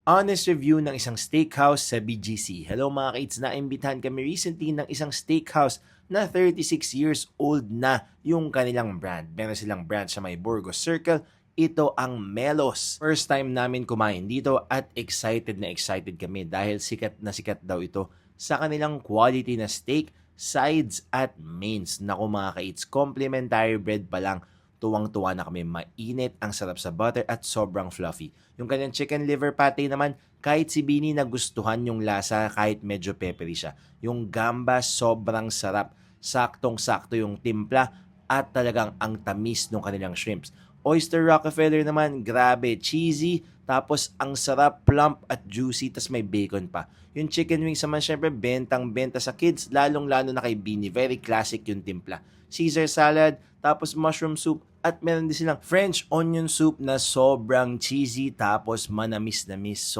Honest review ng isang steakhouse sa BGC. Hello mga kids, naimbitahan kami recently ng isang steakhouse na 36 years old na yung kanilang brand. Meron silang branch sa may Burgos Circle. Ito ang Melos. First time namin kumain dito at excited na excited kami dahil sikat na sikat daw ito sa kanilang quality na steak, sides at mains. Naku mga kids, complimentary bread pa lang. Tuwang-tuwa na kami, mainit, ang sarap sa butter at sobrang fluffy. Yung kanyang chicken liver patty naman, kahit si Bini nagustuhan yung lasa kahit medyo peppery siya. Yung gamba sobrang sarap, saktong-sakto yung timpla at talagang ang tamis ng kanilang shrimps. Oyster Rockefeller naman, grabe, cheesy, tapos ang sarap, plump at juicy, tas may bacon pa. Yung chicken wings naman syempre bentang-benta sa kids, lalong-lalo na kay Bini, very classic yung timpla. Caesar salad, tapos mushroom soup, at meron din silang French onion soup na sobrang cheesy tapos manamis-namis.